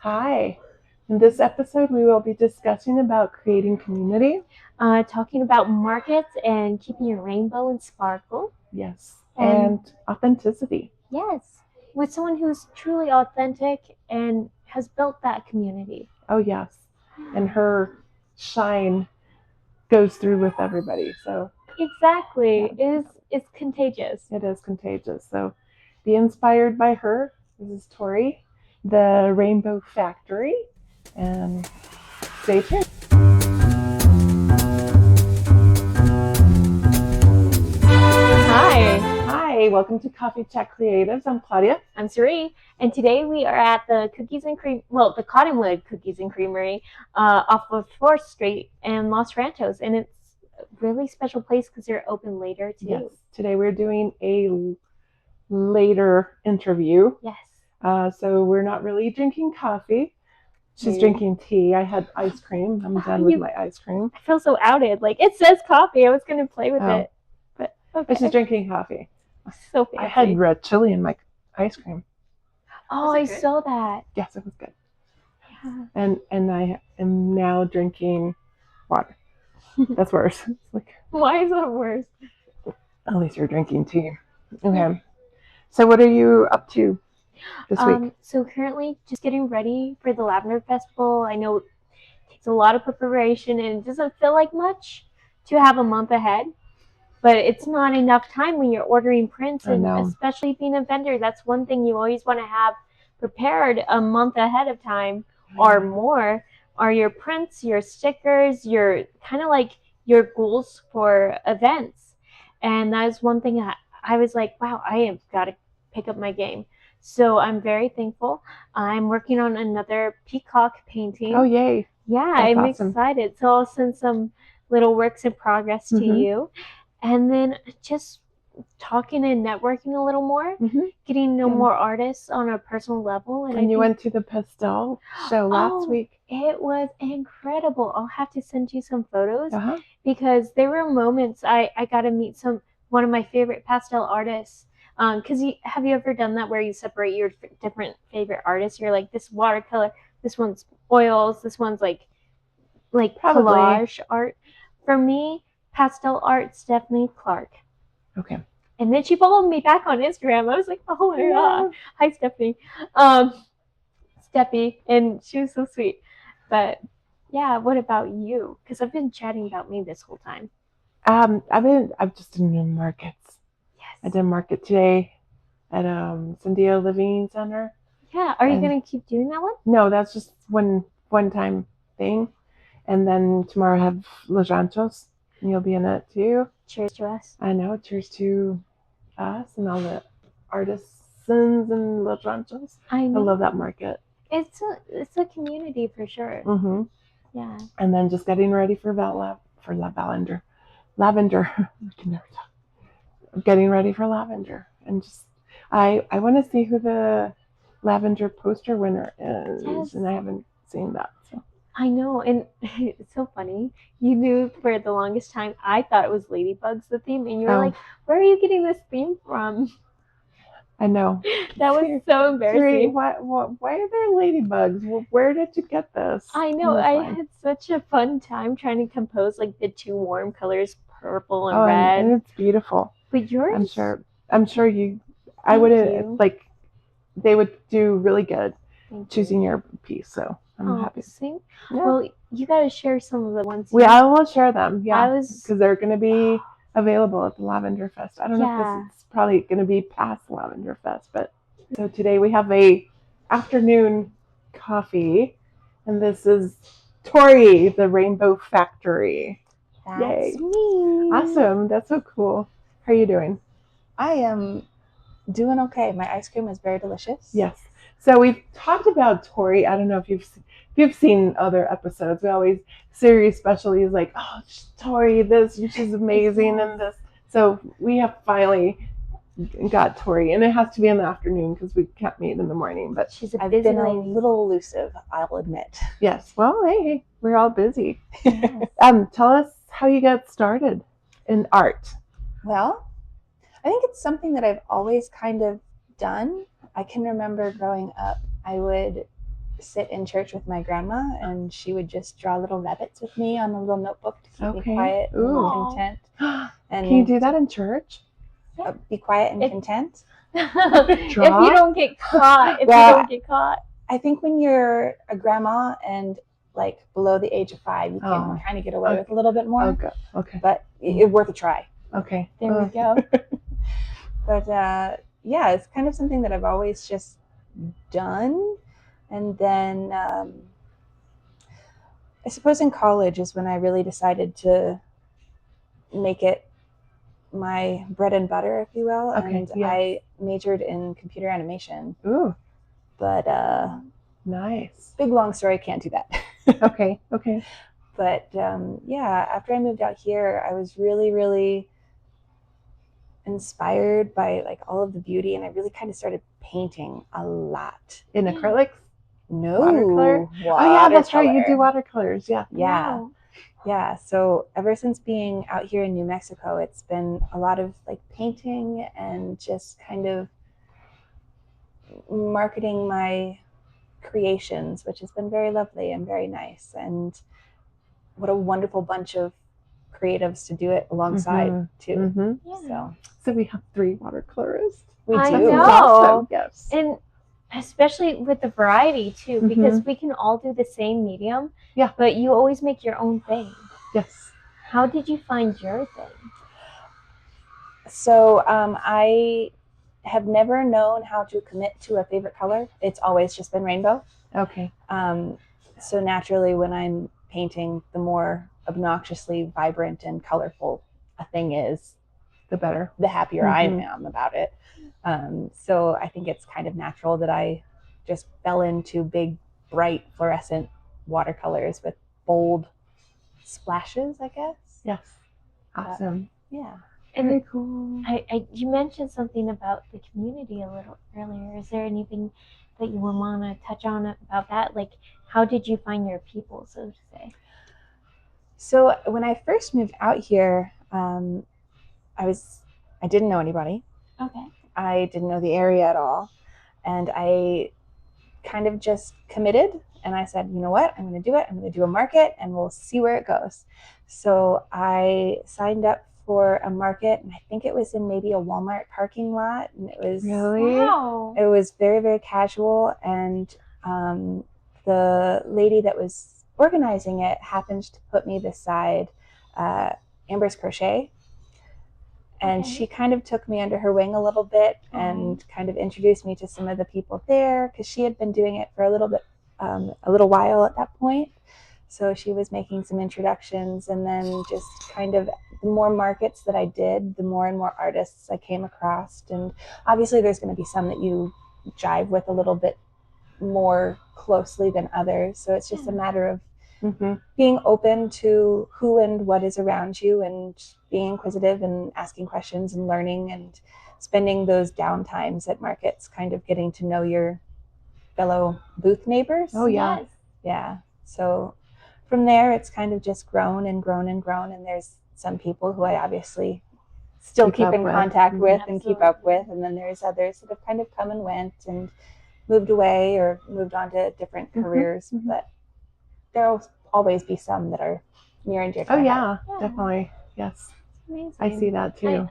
Hi. In this episode, we will be discussing about creating community. Talking about markets and keeping your rainbow and sparkle. Yes. And authenticity. Yes, with someone who's truly authentic and has built that community. Oh, yes. And her shine goes through with everybody. So Exactly. It's contagious. it is contagious. So be inspired by her. This is Tori, the Rainbow Factory. And stay tuned. Hi, welcome to Coffee Chat Creatives. I'm Claudia. I'm Sarai, and today we are at the the Cottonwood Cookies and Creamery off of 4th Street in Los Ranchos, and it's a really special place because they're open later too. Yes, today we're doing a later interview. Yes. So we're not really drinking coffee. She's drinking tea. I had ice cream. I'm done with my ice cream. I feel so outed. Like, it says coffee. I was going to play with it. But she's drinking coffee. So fancy. I had red chili in my ice cream. Oh, I saw that. Yes, it was good. Yeah. And I am now drinking water. That's worse. Like, why is that worse? At least you're drinking tea. Okay. So what are you up to this week? So currently just getting ready for the Lavender Festival. I know it takes a lot of preparation and it doesn't feel like much to have a month ahead. But it's not enough time when you're ordering prints, and especially being a vendor, that's one thing you always want to have prepared a month ahead of time or more, are your prints, your stickers, your kind of like your goals for events. And that is one thing I was like, wow, I have got to pick up my game. So I'm very thankful. I'm working on another peacock painting. Oh, yay. Yeah, that's awesome. Excited. So I'll send some little works in progress to you. And then just talking and networking a little more, getting to know more artists on a personal level. And you went to the pastel show last week. It was incredible. I'll have to send you some photos because there were moments I got to meet one of my favorite pastel artists. Because have you ever done that where you separate your different favorite artists? You're like, this watercolor, this one's oils, this one's like collage art. For me, pastel art, Stephanie Clark. Okay. And then she followed me back on Instagram. I was like, oh my god. Hi, Stephanie. Steffi. And she was so sweet. But yeah, what about you? Because I've been chatting about me this whole time. I've just been markets. Yes. I did a market today at Sandia Living Center. Yeah. Are you gonna keep doing that one? No, that's just one time thing. And then tomorrow I have Los Ranchos. And you'll be in it too. Cheers to us. I know. Cheers to us and all the artisans and Los Ranchos. I know. I love that market. It's a community for sure. Yeah. And then just getting ready for lavender. I can never talk. Getting ready for lavender, and just I want to see who the lavender poster winner is, and I haven't seen that. So. I know, and it's so funny. You knew for the longest time, I thought it was Ladybugs, the theme, and you were like, where are you getting this theme from? I know. That was so embarrassing. Why are there ladybugs? Well, where did you get this? I know. I had such a fun time trying to compose like the two warm colors, purple and red. And it's beautiful. But yours? I'm sure you. I wouldn't like. They would do really good choosing your piece. So. I'm happy. See? Yeah. Well, you got to share some of the ones. I will share them. Yeah, because they're going to be available at the Lavender Fest. I don't know if it's probably going to be past Lavender Fest, but so today we have a afternoon coffee, and this is Tori, the Rainbow Factory. That's me. Awesome. That's so cool. How are you doing? I am doing okay. My ice cream is very delicious. Yes. So we've talked about Tori. I don't know if you've seen other episodes. We always series specialties like, oh, Tori, this, she's amazing, and this. So we have finally got Tori, and it has to be in the afternoon because we can't meet in the morning. But I've been a little elusive, I'll admit. Yes. Well, hey, we're all busy. Yes. Tell us how you got started in art. Well, I think it's something that I've always kind of done. I can remember growing up, I would sit in church with my grandma, and she would just draw little rabbits with me on a little notebook to keep Okay. me quiet Ooh. and content. And Can you do that in church? be quiet and It- content. If Draw? you don't get caught, Well, caught. I think when you're a grandma and like below the age of 5, you can Oh. kind of get away with a little bit more. Okay. Okay. But it's worth a try. Okay. There we go. But yeah, it's kind of something that I've always just done. And then I suppose in college is when I really decided to make it my bread and butter, if you will. Okay, And yes. I majored in computer animation. Ooh, But nice. big long story, can't do that. Okay. Okay. But yeah, after I moved out here, I was really, really inspired by like all of the beauty, and I really kind of started painting a lot. In acrylics? No, Watercolor? Oh yeah, that's right. You do watercolors. Yeah. Yeah. Wow. Yeah. So ever since being out here in New Mexico, it's been a lot of like painting and just kind of marketing my creations, which has been very lovely and very nice. And what a wonderful bunch of creatives to do it alongside too. Mm-hmm. Yeah. So we have 3 watercolorists. We I do. know. That's awesome. Yes. And especially with the variety too, because we can all do the same medium. Yeah. But you always make your own thing. Yes. How did you find your thing? So I have never known how to commit to a favorite color. It's always just been rainbow. Okay. So naturally, when I'm painting, the more obnoxiously vibrant and colorful a thing is, The better. the happier I am about it. So I think it's kind of natural that I just fell into big, bright, fluorescent watercolors with bold splashes, I guess. Yes. Awesome. Yeah. And Very cool. you mentioned something about the community a little earlier. Is there anything that you would want to touch on about that? Like, how did you find your people, so to say? So when I first moved out here, I didn't know anybody. Okay. I didn't know the area at all. And I kind of just committed, and I said, you know what, I'm going to do it. I'm going to do a market and we'll see where it goes. So I signed up for a market, and I think it was in maybe a Walmart parking lot. And it was Really? Wow. it was very, very casual. And the lady that was organizing it happened to put me beside Amber's Crochet. And Okay. she kind of took me under her wing a little bit and kind of introduced me to some of the people there, because she had been doing it for a little while at that point. So she was making some introductions, and then just kind of the more markets that I did, the more and more artists I came across. And obviously there's going to be some that you jive with a little bit more closely than others. So it's just a matter of being open to who and what is around you, and being inquisitive and asking questions and learning, and spending those downtimes at markets kind of getting to know your fellow booth neighbors. Oh yeah. Yes. Yeah. So from there, it's kind of just grown and grown and grown. And there's some people who I obviously still Keep keep up in with. contact with and keep Absolutely. up with. And then there's others that have kind of come and went and moved away or moved on to different careers. But there'll always be some that are near and dear to Oh my yeah, heart. Yeah. definitely. Yes. Amazing. I see that too.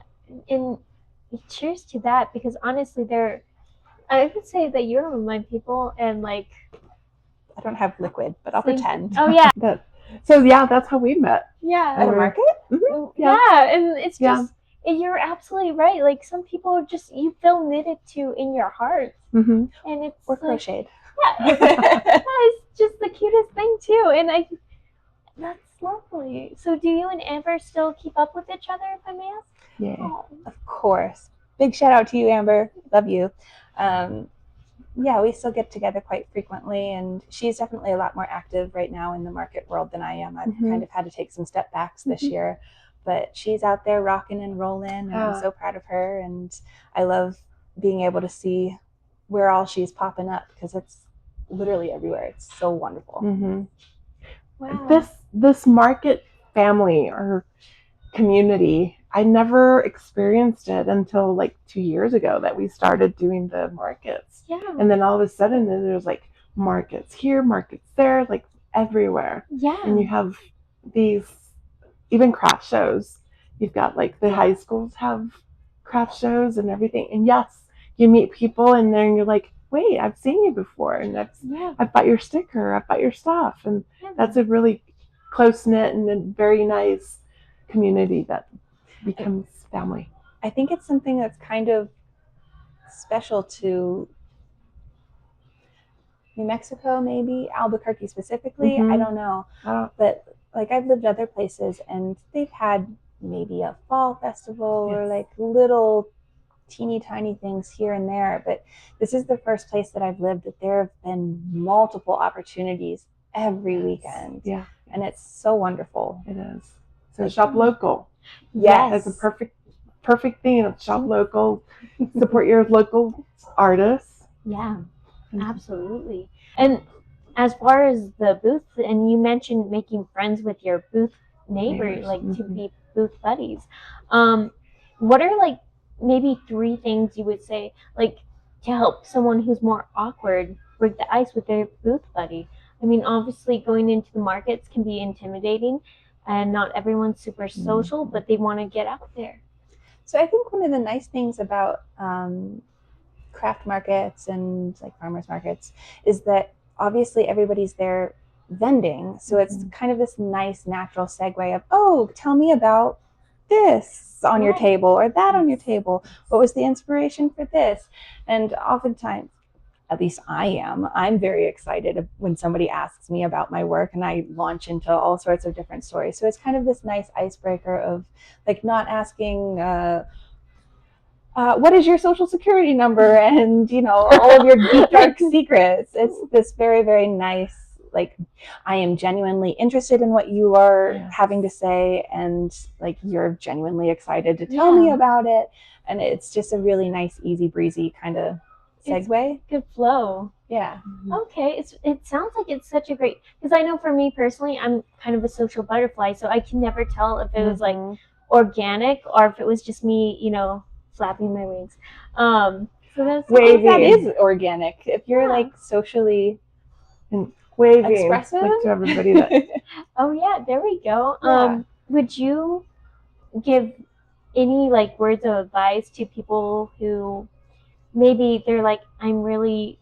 And cheers to that, because honestly, I would say that you're one of my people, and like, I don't have liquid, but I'll Same. pretend. oh yeah, So yeah, that's how we met. yeah, At a market? yeah, and it's Yeah. just, and you're absolutely right. Like, some people just, you feel knitted to in your heart, Mm-hmm. and it's Or like, crocheted. yeah, that is just the cutest thing too, and that's lovely. So do you and Amber still keep up with each other, if I may ask? Yeah. Oh. Of course. Big shout out to you, Amber. Love you. Yeah, we still get together quite frequently, and she's definitely a lot more active right now in the market world than I am. I've kind of had to take some step backs this year, but she's out there rocking and rolling, and I'm so proud of her. And I love being able to see where all she's popping up, because it's literally everywhere. It's so wonderful. Mm-hmm. Wow. This market family or community, I never experienced it until like 2 years ago that we started doing the markets. Yeah. And then all of a sudden there's like markets here, markets there, like everywhere. Yeah. And you have these, even craft shows. You've got like the high schools have craft shows and everything. And yes, you meet people and then you're like, wait, I've seen you before. And I've bought your sticker, I've bought your stuff. And that's a really close-knit and a very nice community that becomes family. I think it's something that's kind of special to New Mexico, maybe Albuquerque specifically. I don't know, but like I've lived other places and they've had maybe a fall festival or like little teeny tiny things here and there, but this is the first place that I've lived that there have been multiple opportunities every weekend. Yeah, and it's so wonderful. it is. So shop local. Yes, That's a perfect thing. Shop local, support your local artists. Yeah, absolutely. And as far as the booth, and you mentioned making friends with your booth neighbors, like to be booth buddies. What are like maybe 3 things you would say like to help someone who's more awkward break the ice with their booth buddy? I mean, obviously going into the markets can be intimidating and not everyone's super social, but they want to get out there. So I think one of the nice things about craft markets and like farmers markets is that obviously everybody's there vending. So it's kind of this nice natural segue of, oh, tell me about this on your table or that on your table. What was the inspiration for this? And oftentimes, at least I'm very excited when somebody asks me about my work and I launch into all sorts of different stories. So it's kind of this nice icebreaker of like not asking, what is your social security number and, you know, all of your deep dark secrets. It's this very, very nice, like, I am genuinely interested in what you are having to say and like you're genuinely excited to tell me about it. And it's just a really nice, easy breezy kind of segue. Good flow. Yeah. Okay. It sounds like it's such a great, because I know for me personally, I'm kind of a social butterfly, so I can never tell if it was like organic or if it was just me, you know, flapping my wings. So that's waving. That is organic. If you're like socially and waving expressive, like to everybody that. Oh yeah, there we go. Would you give any like words of advice to people who maybe they're like, I'm really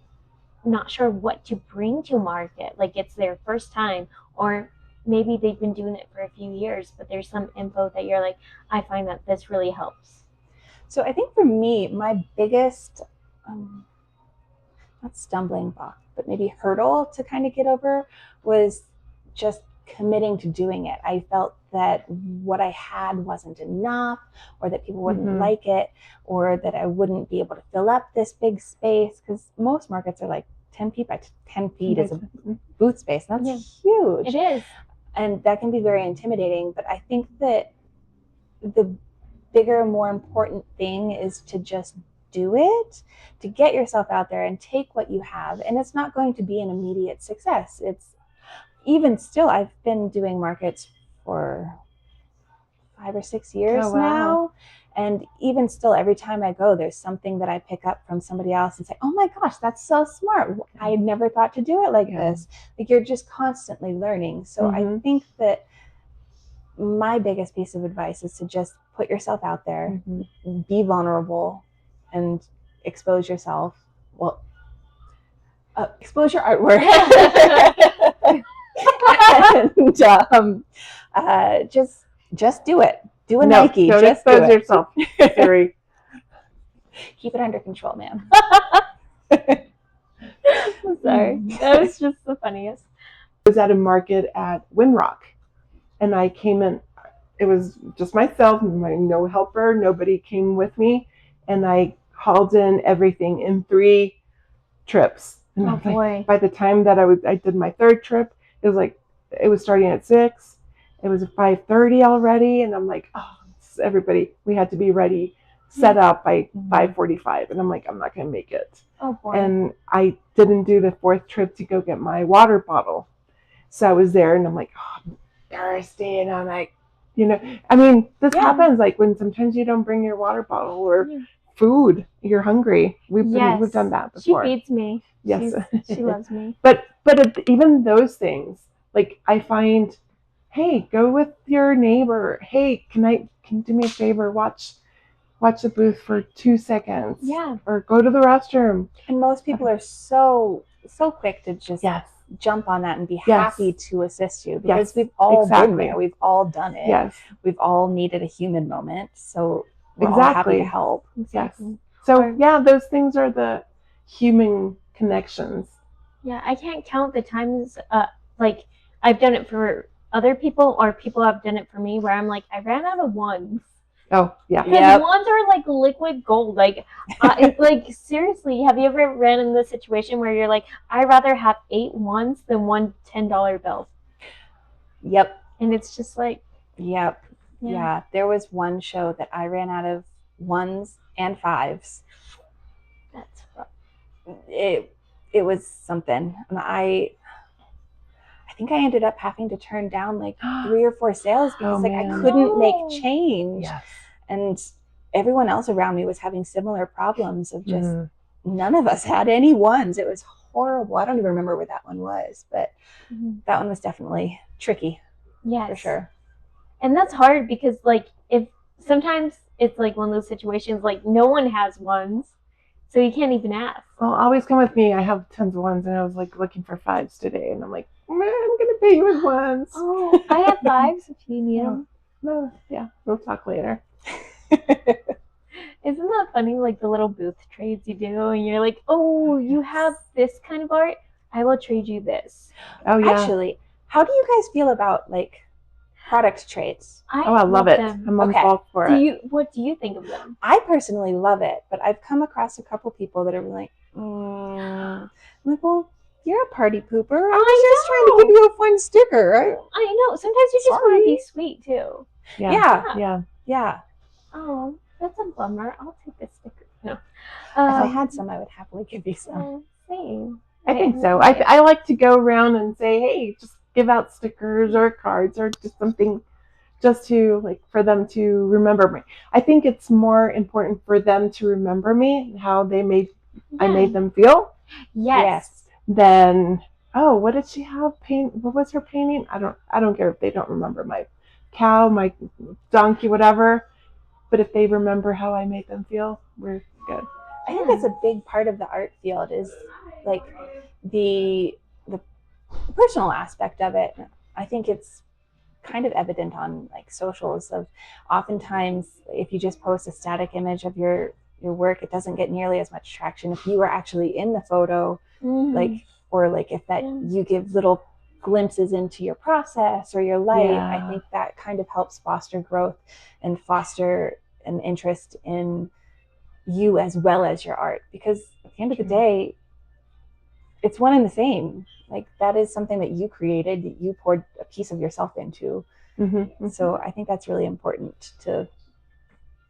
not sure what to bring to market, like it's their first time, or maybe they've been doing it for a few years, but there's some info that you're like, I find that this really helps? So I think for me, my biggest, not stumbling block, but maybe hurdle to kind of get over was just committing to doing it. I felt that what I had wasn't enough, or that people wouldn't like it, or that I wouldn't be able to fill up this big space, because most markets are like 10 feet by 10 feet is a booth space. That's huge. It is. And that can be very intimidating. But I think that the bigger, more important thing is to just do it, to get yourself out there and take what you have. And it's not going to be an immediate success. It's even still, I've been doing markets for 5 or 6 years now. And even still, every time I go, there's something that I pick up from somebody else and say, oh my gosh, that's so smart. I had never thought to do it like this. Like you're just constantly learning. So I think that my biggest piece of advice is to just put yourself out there, be vulnerable, and expose yourself. Well, expose your artwork. And just do it. Do a Nike. Don't just expose yourself, Tori. Keep it under control, man. I'm sorry. That was just the funniest. I was at a market at Windrock, and I came in. It was just myself, no helper. Nobody came with me, and I hauled in everything in 3 trips. And oh boy! Like, by the time that I did my 3rd trip, it was starting at 6. It was 5:30 already, and I'm like, oh, everybody, we had to be ready, set up by 5:45, and I'm like, I'm not gonna make it. Oh boy! And I didn't do the 4th trip to go get my water bottle, so I was there, and I'm like, oh, I'm thirsty, and I'm like, you know, I mean, this happens like when sometimes you don't bring your water bottle or food. You're hungry. We've Yes. done that She before. feeds me. Yes. She loves me. But even those things, like I find, hey, go with your neighbor. Hey, can you do me a favor? Watch the booth for 2 seconds. Yeah. Or go to the restroom. And most people are so quick to just Yes. jump on that and be Yes. happy to assist you, because Yes, we've all been exactly. there. We've all done it. Yes. We've all needed a human moment. So we're all happy to help. Exactly. Yes. So yeah, those things are the human connections. Yeah, I can't count the times like I've done it for other people or people have done it for me where I'm like, I ran out of ones. Oh yeah. Because ones are like liquid gold. Like, like seriously, have you ever ran in this situation where you're like, I'd rather have 8 ones than one $10 bill? Yep. And it's just like, yep. Yeah. There was one show that I ran out of ones and fives. That's rough. It was something. I think I ended up having to turn down like 3 or 4 sales because I couldn't make change. Yes. And everyone else around me was having similar problems of just none of us had any ones. It was horrible. I don't even remember where that one was, but that one was definitely tricky. Yes. For sure. And that's hard because like if sometimes it's like one of those situations like no one has ones, so you can't even ask. Well, always come with me. I have tons of ones, and I was like looking for fives today, and I'm like, man, I'm gonna pay you with ones. Oh, I have fives if you need them. No, yeah, we'll talk later. Isn't that funny? Like the little booth trades you do, and you're like, oh, you have this kind of art, I will trade you this. Oh yeah. Actually, how do you guys feel about like product trades? I love it. Them. I'm on call for it. What do you think of them? I personally love it, but I've come across a couple people that are like, I'm like, well, you're a party pooper. I was just trying to give you a fun sticker. I know. Sometimes you just want to be sweet too. Yeah. Oh, that's a bummer. I'll take this sticker. No. If I had some, I would happily give you some. Same. I think so. I like to go around and say, hey, just give out stickers or cards or just something just to like for them to remember me. I think it's more important for them to remember me and how I made them feel. Yes. Than, oh, what did she have what was her painting? I don't care if they don't remember my cow, my donkey, whatever. But if they remember how I made them feel, we're good. I think that's a big part of the art field is like the personal aspect of it. I think it's kind of evident on like socials of oftentimes if you just post a static image of your work, it doesn't get nearly as much traction. If you were actually in the photo, like, or like if that you give little glimpses into your process or your light, I think that kind of helps foster growth and foster an interest in you as well as your art, because at the end of the day, it's one and the same. Like that is something that you created, that you poured a piece of yourself into. So I think that's really important to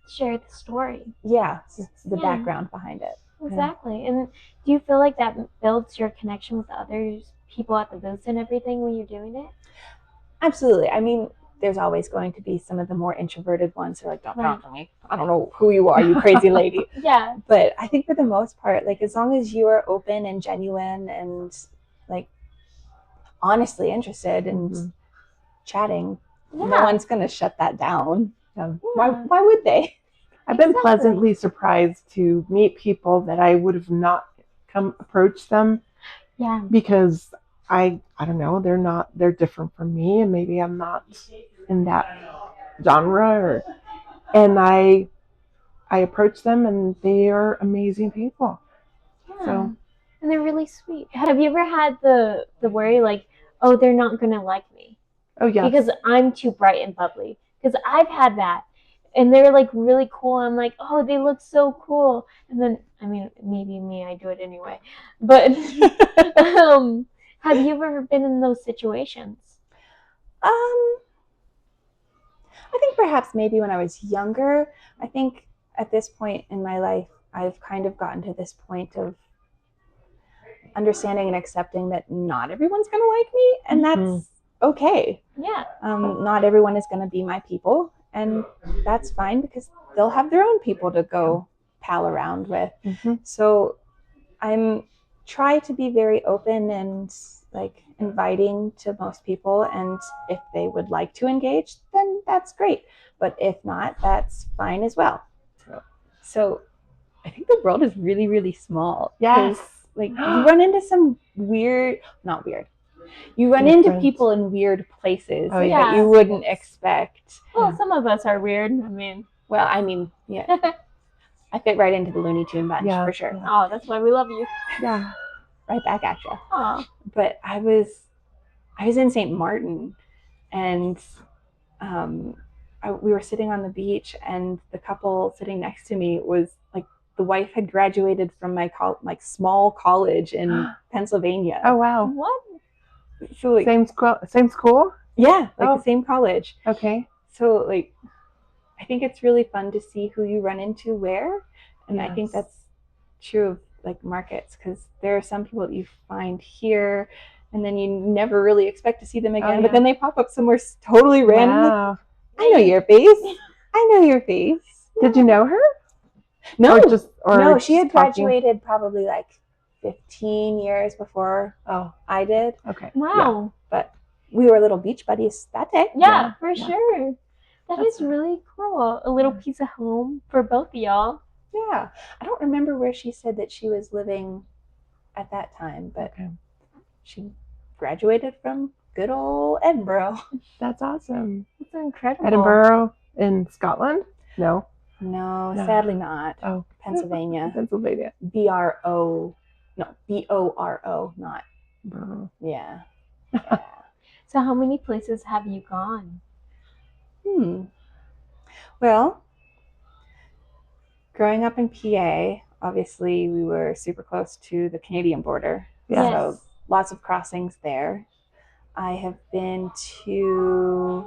share the story. Yeah, the background behind it. Exactly. And do you feel like that builds your connection with others, people at the booths and everything when you're doing it? Absolutely. I mean, there's always going to be some of the more introverted ones who are like, don't talk to me. I don't know who you are, you crazy lady. Yeah. But I think for the most part, like as long as you are open and genuine and like honestly interested and chatting, no one's going to shut that down. Why would they? I've been pleasantly surprised to meet people that I would have not approached them. Yeah. Because I don't know, they're different from me, and maybe I'm not in that genre, and I approach them and they are amazing people. Yeah. So, and they're really sweet. Have you ever had the worry like, oh, they're not gonna like me? Oh yeah. Because I'm too bright and bubbly. Because I've had that. And they're like really cool. I'm like, oh, they look so cool. And then, I mean, maybe me, I do it anyway. But have you ever been in those situations? I think perhaps maybe when I was younger. I think at this point in my life, I've kind of gotten to this point of understanding and accepting that not everyone's going to like me, and that's okay. Yeah. Not everyone is going to be my people, and that's fine because they'll have their own people to go pal around with. Mhm. So I'm try to be very open and like inviting to most people, and if they would like to engage, then that's great. But if not, that's fine as well. So I think the world is really, really small. Yes. Like you run into some not weird. You run into people in weird places Oh, that yeah. you wouldn't expect. Well, some of us are weird. I mean, Well, I mean, yeah, I fit right into the Looney Tune bunch Yeah. for sure. oh, that's why we love you. Yeah. Right back at you. Oh, But I was in St. Martin, and we were sitting on the beach, and the couple sitting next to me was like the wife had graduated from my small college in Pennsylvania. Oh wow. what? So like Same school. Same school. yeah, like Oh. the same college. Okay. So like I think it's really fun to see who you run into where, and I think Yes. that's true of like markets, because there are some people that you find here and then you never really expect to see them again, yeah. but then they pop up somewhere totally random. Like, Wow. I know your face. I know your face. Did you know her? No, Or she had just talking? graduated probably like 15 years before Oh, I did, okay. Wow. but we were little beach buddies that day. Yeah, for Yeah. sure. That is really cool. A little piece of home for both of y'all. Yeah. I don't remember where she said that she was living at that time, but Okay. she graduated from good old Edinburgh. That's awesome. That's incredible. Edinburgh in Scotland? No. No, No. sadly not. Oh, Pennsylvania. Pennsylvania. BRO. No, BORO, not. Borough. Yeah. So, how many places have you gone? Well, growing up in PA, obviously we were super close to the Canadian border. Yeah. So lots of crossings there. I have been to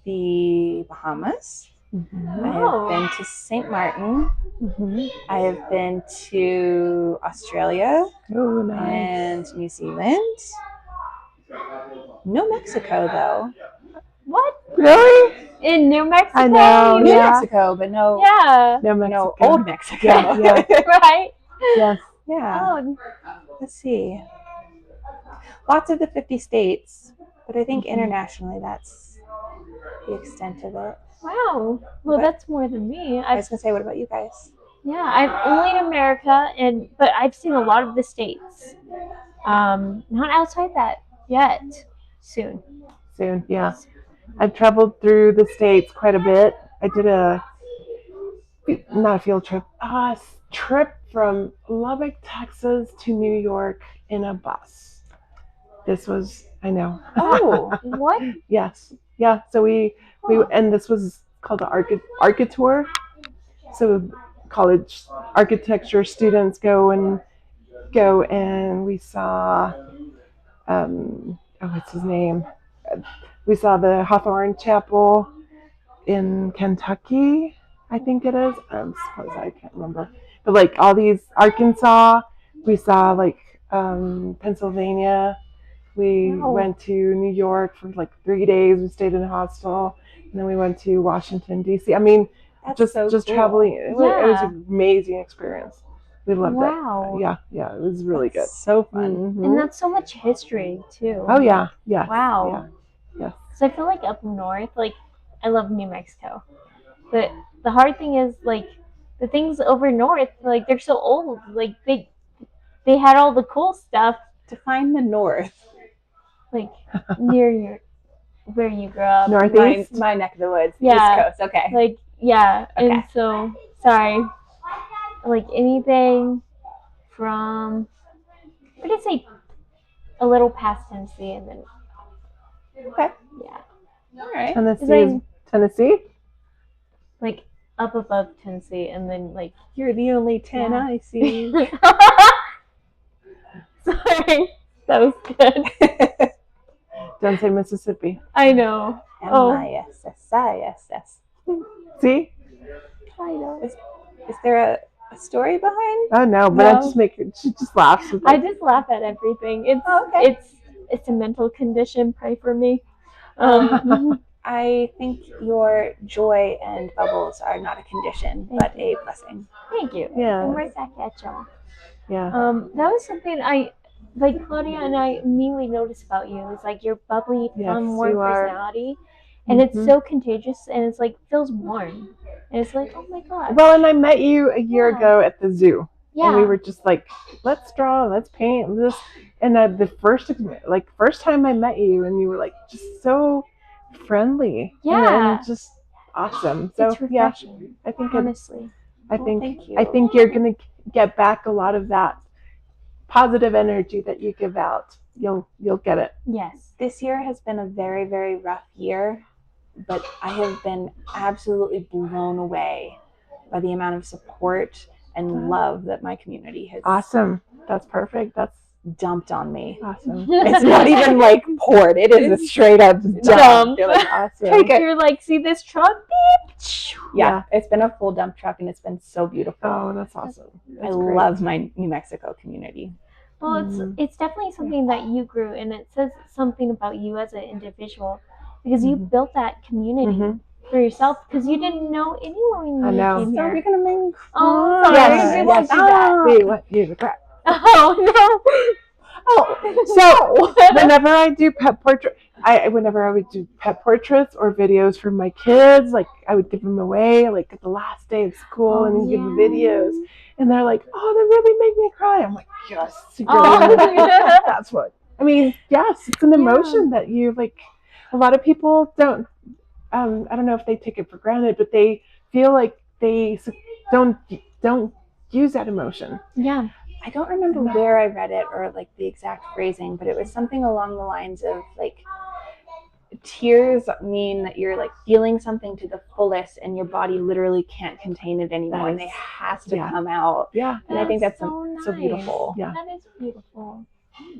the Bahamas. Mhm. I have been to St. Martin. Mhm. I have been to Australia Oh, nice. and New Zealand. No Mexico, though. What? Really? In New Mexico? I know, You New mean? yeah. Mexico, but no, Yeah. No, Mexico. no old Mexico. Yeah, yeah. Right? Yes. Yeah. Oh, Let's see. Lots of the 50 states, but I think Mhm. internationally that's the extent of it. wow. Well, But- that's more than me. I was going to say, what about you guys? I've only in America, but I've seen a lot of the states. Not outside that yet. Soon. Soon, yeah. I've traveled through the States quite a bit. I did not a field trip, trip from Lubbock, Texas to New York in a bus. This was, I know. Oh, What? Yes. Yeah. So we and this was called the Architour. So college architecture students go and we saw what's his name? We saw the Hawthorne Chapel in Kentucky, I think it is. I suppose I can't remember. But like all these Arkansas, we saw like Pennsylvania. We Wow. went to New York for like 3 days. We stayed in a hostel, and then we went to Washington D.C. I mean, that's just so cool. traveling. It was Yeah. an amazing experience. We loved Wow. it. Yeah, it was really good. That's so fun. Mhm. And that's so much history too. Oh yeah, yeah. Wow. Yeah. Yes. So I feel like up north, like I love New Mexico, but the hard thing is like the things over north, like they're so old. Like they had all the cool stuff, Define the North. like near where you grew up. Northeast. My neck of the woods. Yeah. East Coast. Okay. Like yeah, Okay. and so sorry, like anything from what did I say? A little past Tennessee, and then Okay. yeah, All right. Tennessee. like up above Tennessee, and then like You're the only 10 Yeah. I see. sorry, that was good. Don't say Mississippi. I know. Oh. MISSISS. See? I know. Is there a story behind? Oh no, but I No. just she just laughs. I just laugh at everything. It's Oh, okay. it's a mental condition. Pray for me. I think your joy and bubbles are not a condition, but a blessing. Thank you. Yeah. I'm right back at y'all. Yeah. That was something like Claudia and I immediately noticed about you. It's like your bubbly, fun, Yes, warm you are. personality, and it's so contagious, and it's like feels warm, and it's like, oh my god. Well, and I met you a year ago at the zoo. Yeah. And we were just like, let's draw, let's paint this. And the first time I met you, and you were like just so friendly. Yeah. And just awesome. So It's refreshing. I think honestly. Thank you. I think you're gonna get back a lot of that positive energy that you give out. You'll get it. Yes. This year has been a very, very rough year, but I have been absolutely blown away by the amount of support and love that my community has Awesome. That's perfect. That's dumped on me. awesome. It's not even like poured. It is a straight up dump. They're like, Awesome. take it. You're like, see this truck? Yeah, it's been a full dump truck and it's been so beautiful. Oh, that's awesome. I That's great. love my New Mexico community. Well, it's definitely something that you grew, and it says something about you as an individual because you built that community for yourself because you didn't know anyone when you came So here. you're gonna make me Oh, cry. sorry. Yes, We won't yes. do that. Wait, what? You the crap. Oh So whenever I do pet portrait, whenever I would do pet portraits or videos for my kids, like I would give them away like at the last day of school and give them videos, and they're like, "Oh, they really make me cry." I'm like, "Yes, that's what." I mean, yes, it's an emotion that you like. A lot of people don't. I don't know if they take it for granted, but they feel like they don't use that emotion. Yeah. I don't remember where I read it or like the exact phrasing, but it was something along the lines of like tears mean that you're like feeling something to the fullest and your body literally can't contain it anymore and it has to come out. Yeah. And I think that's so so beautiful. Yeah. That is beautiful.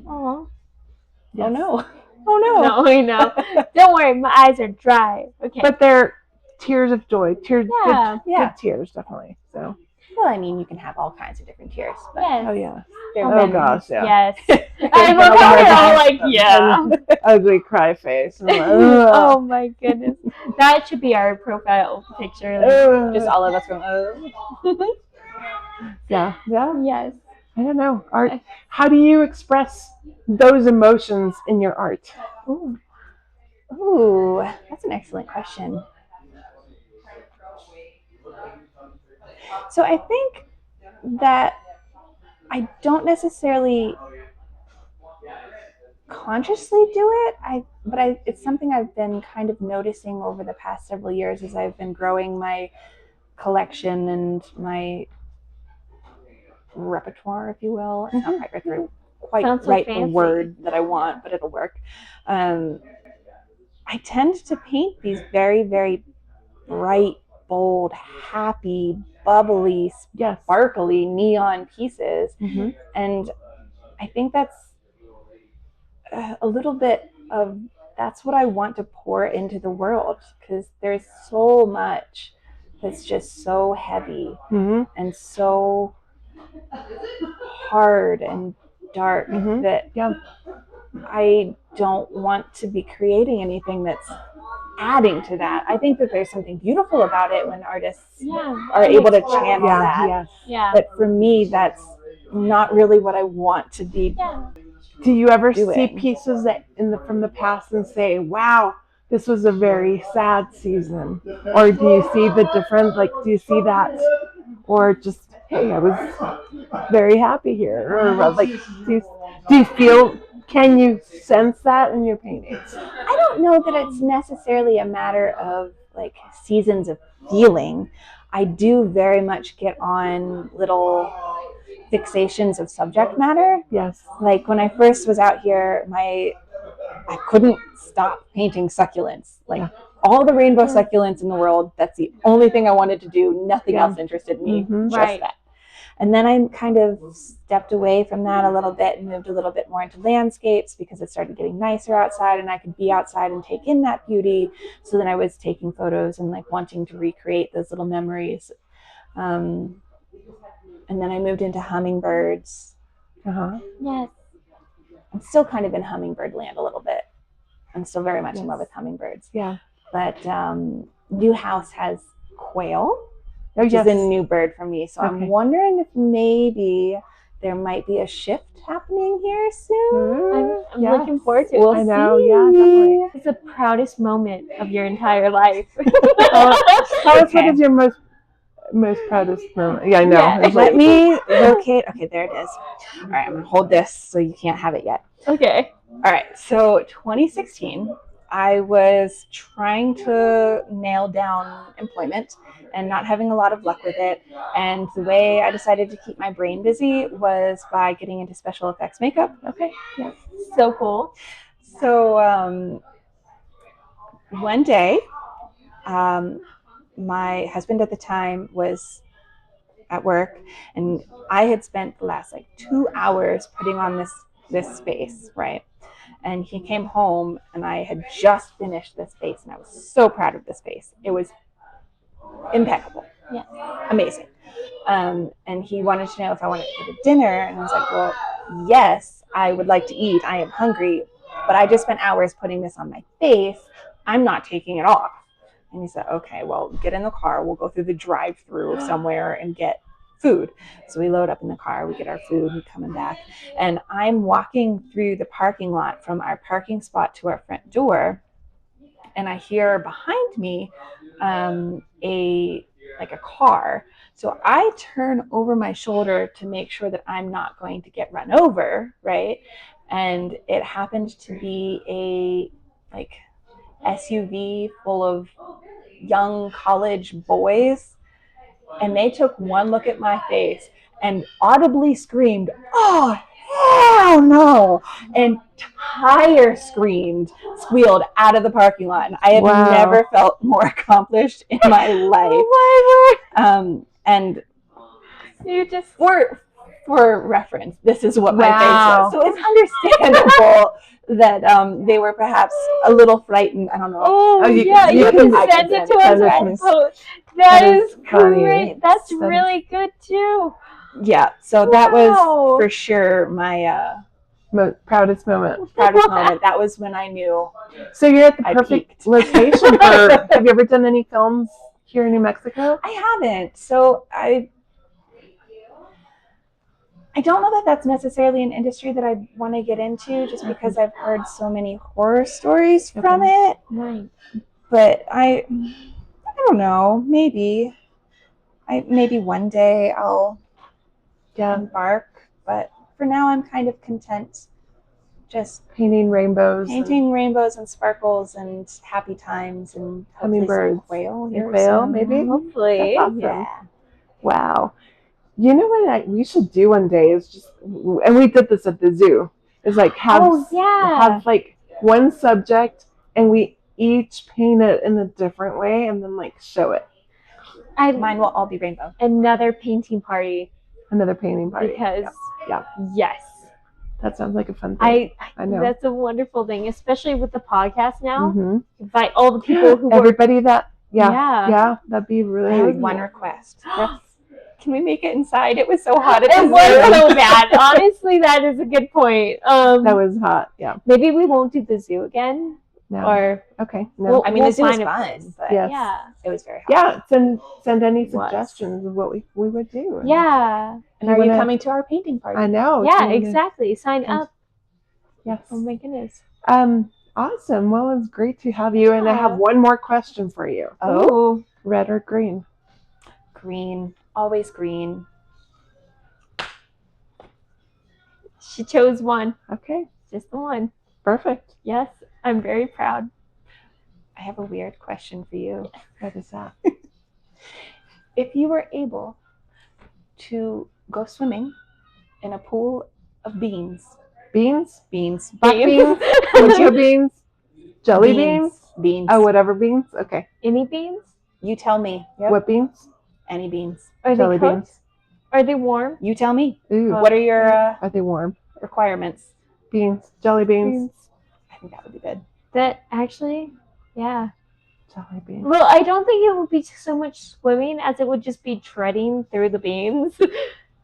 Oh. Oh no. Oh no. No, I know. Don't worry, my eyes are dry. Okay. But they're tears of joy. Tears, Yeah. good tears, definitely. So. Well, I mean, you can have all kinds of different tears. But Yes. Oh yeah. they're Gosh, yeah. Yes. I love how they're all like, yeah. Ugly cry face. And I'm like, Oh my goodness. That should be our profile picture. Like, just all of us going, Yeah. yes. I don't know. Art. How do you express those emotions in your art? Ooh, that's an excellent question. So I think that I don't necessarily consciously do it. But it's something I've been kind of noticing over the past several years as I've been growing my collection and my repertoire, if you will. It's not quite the word that I want, but it'll work. I tend to paint these very, very bright, bold, happy, bubbly, sparkly, neon pieces. And I think that's a little bit of, that's what I want to pour into the world, because there's so much that's just so heavy and so hard and dark that I don't want to be creating anything that's adding to that. I think that there's something beautiful about it when artists are able to channel that. Yeah. But for me, that's not really what I want to be. Do you ever see pieces that from the past and say, "Wow, this was a very sad season," or do you see the difference? Like, do you see that, or just, "Hey, I was very happy here," or like, do you feel? Can you sense that in your paintings? I don't know that it's necessarily a matter of like seasons of feeling. I do very much get on little fixations of subject matter. Yes. Like when I first was out here, I couldn't stop painting succulents. Like all the rainbow succulents in the world, that's the only thing I wanted to do. Nothing else interested me. Just that. And then I kind of stepped away from that a little bit and moved a little bit more into landscapes because it started getting nicer outside and I could be outside and take in that beauty. So then I was taking photos and like wanting to recreate those little memories. And then I moved into hummingbirds. Yes. I'm still kind of in hummingbird land a little bit. I'm still very much in love with hummingbirds. Yeah. But new house has quail, Oh, which yes. is a new bird for me. So Okay. I'm wondering if maybe there might be a shift happening here soon. I'm Yes. looking forward to it. We'll I know, see. yeah, definitely. It's the proudest moment of your entire life. Tell us what Okay. is your most proudest moment. Yeah, I know. Yeah. It's Let like, me locate. Okay, there it is. All right, I'm gonna hold this so you can't have it yet. Okay. All right, so 2016, I was trying to nail down employment and not having a lot of luck with it. And the way I decided to keep my brain busy was by getting into special effects makeup. okay, yeah. So cool. So one day, my husband at the time was at work, and I had spent the last like 2 hours putting on this space, right? And he came home, and I had just finished this face, and I was so proud of this face. It was impeccable, Yeah. amazing. And he wanted to know if I wanted to go to dinner, and I was like, well, yes, I would like to eat. I am hungry, but I just spent hours putting this on my face. I'm not taking it off. And he said, okay, well, get in the car. We'll go through the drive-through somewhere and get food. So we load up in the car, we get our food, we're coming back. And I'm walking through the parking lot from our parking spot to our front door. And I hear behind me a car. So I turn over my shoulder to make sure that I'm not going to get run over, right? And it happened to be a like SUV full of young college boys, and they took one look at my face and audibly screamed, "Oh, hell no!" and squealed out of the parking lot. And I have Wow. never felt more accomplished in my life. Oh And you just for reference, this is what my Wow. face was. So it's understandable that they were perhaps a little frightened. I don't know. Oh, you yeah, can- you you can can send it to send us. it to me. Oh, That that is is funny. great. That's That is- really good too. Yeah, so that was Wow. for sure my Proudest moment. proudest moment. That was when I knew. So you're at the I perfect peaked. location for. Have you ever done any films here in New Mexico? I haven't. So I don't know that that's necessarily an industry that I want to get into, just because I've heard so many horror stories from it. Right. But I don't know. Maybe one day I'll embark. But for now, I'm kind of content, just Painting rainbows. painting rainbows and sparkles and happy times and hopefully some Hummingbirds. quail. And here quail, soon. maybe? Hopefully. That's awesome. Yeah. Wow. You know what we should do one day is just, and we did this at the zoo, is like have like one subject and we each paint it in a different way and then like show it. Mine will all be rainbow. Another painting party. Another painting party. Because Yeah. yes. That sounds like a fun thing. I know. That's a wonderful thing, especially with the podcast now. Mm-hmm. Invite all the people who everybody that Yeah. that'd be really I have cool. one request. Yes. Can we make it inside? It was so hot. It was so bad. Honestly, that is a good point. That was hot. Yeah. Maybe we won't do the zoo again. No. Or okay. No. Well, I mean, we'll the zoo was find a fun, place. but Yes. Yeah. it was very hot. Yeah. Send any It was. suggestions of what we would do. Yeah. And are you coming to our painting party? I know. Yeah, exactly. Sign up. Yes. Oh my goodness. Awesome. Well, it's great to have you. And I have one more question for you. Oh. Red or green? Green. Always green. She chose one. Okay. Just the one. Perfect. Yes. I'm very proud. I have a weird question for you. What is that? If you were able to go swimming in a pool of beans. Beans? Black beans? Pinto beans? Jelly beans? Beans. Oh, whatever beans? Okay. Any beans? You tell me. Yep. What beans? Any beans. Are Jelly they cooked? beans. Are they warm? You tell me. Ooh. What are your Are they warm? requirements? Beans. Jelly beans. I think that would be good. That actually, yeah. Jelly beans. Well, I don't think it would be so much swimming as it would just be treading through the beans,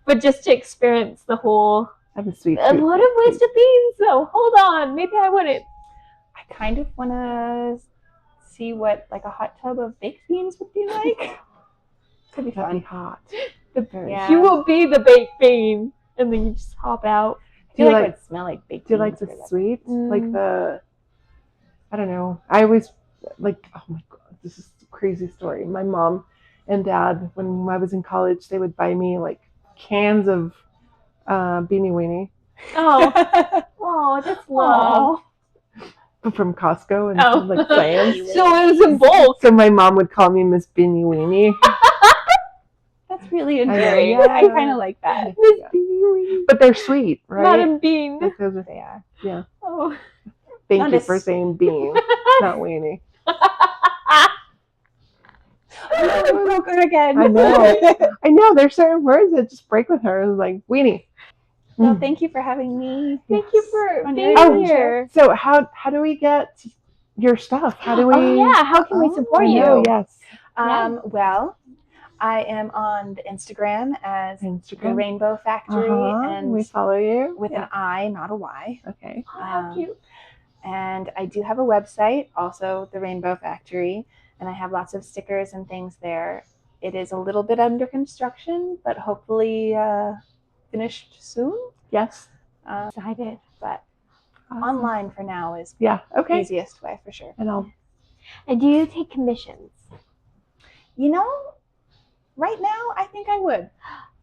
but just to experience the whole. I have a sweet A tooth. lot of waste of beans, though. Hold on, maybe I wouldn't. I kind of want to see what like a hot tub of baked beans would be like. Could be That'd be fun. hot. Yeah. You will be the baked bean, and then you just hop out. I feel Do you like it like- would smell like baked Do you beans. like the or whatever. sweets? Like Mm. the, I don't know. I always like, oh my God, this is a crazy story. My mom and dad, when I was in college, they would buy me like cans of Beanie Weenie Oh, oh, that's love. from Costco and Oh. like Sam's. So it was in bulk. So my mom would call me Miss Beanie Weenie. That's really know, endearing. yeah. I kind of like that. Miss Beanie Weenie. But they're sweet, right? Madam Bean. Like those are, They are. Oh. thank Not you as- for saying bean, not weenie. Oh, broke her again. I know. There's certain words that just break with her. It's like weenie. Well, thank you for having me. Thank you for On being your here. So how do we get your stuff? How do we? Oh, yeah. How can we support I you? know, yes. Well, I am on the Instagram as the Instagram. Rainbow Factory, and we follow you with an I, not a Y. Okay. Oh, how cute. And I do have a website, also the Rainbow Factory, and I have lots of stickers and things there. It is a little bit under construction, but hopefully finished soon. Yes. Excited. But Awesome. online for now is Yeah. the Okay. easiest way for sure. And I'll. And do you take commissions? You know, right now I think I would.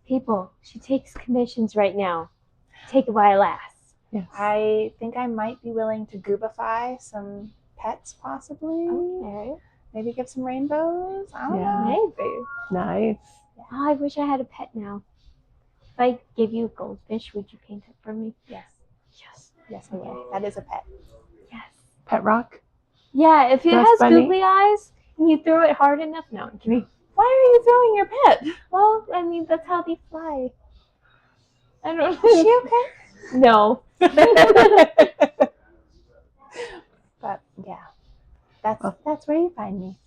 People, she takes commissions right now. Take it while it lasts. Yes. I think I might be willing to goobify some pets, possibly. Okay. Maybe give some rainbows. I don't Yeah. know. Maybe. Nice. Oh, I wish I had a pet now. If I gave you a goldfish, would you paint it for me? Yes. Yes. Yes, I will. That is a pet. Yes. Pet rock. Yeah, if it That's has funny. googly eyes and you throw it hard enough, no, I'm kidding. Why are you throwing your pet? Well, I mean, that's how they fly. I don't Is she okay? No. But yeah, that's where you find me.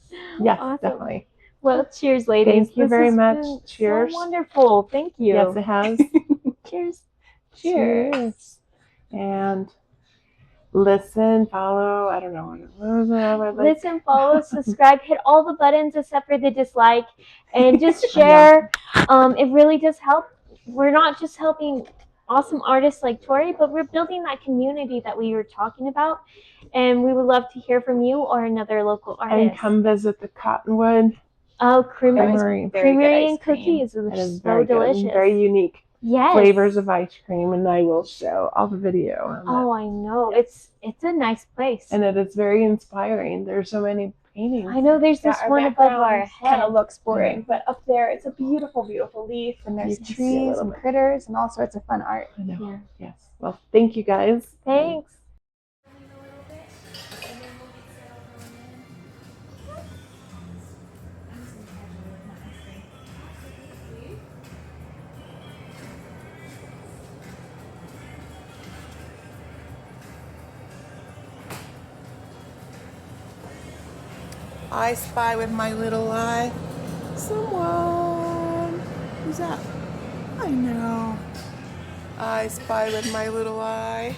Yes, Awesome. definitely. Well, cheers, ladies. Thank you This very has much. been Cheers. So wonderful. Thank you. Yes, it has. Cheers. Cheers. And listen, follow. I don't know what was it. Listen, follow, subscribe, hit all the buttons except for the dislike, and just share. It really does help. We're not just helping awesome artists like Tori, but we're building that community that we were talking about, and we would love to hear from you or another local artist. And come visit the Cottonwood Oh, creamery, Creamery. Very good creamery ice and cream. cookies. It is So very delicious. good, very unique Yes. flavors of ice cream, and I will show all the video. On that. Oh, I know. It's a nice place. And it is very inspiring. There's so many paintings. I know there's Yeah, this our one above our background kind head. of looks boring, but up there it's a beautiful, beautiful leaf, and You there's can see a trees little and bit. critters and all sorts of fun art. I know. Yeah. Yes. Well, thank you guys. Thanks. I spy with my little eye someone. Who's that? I know. I spy with my little eye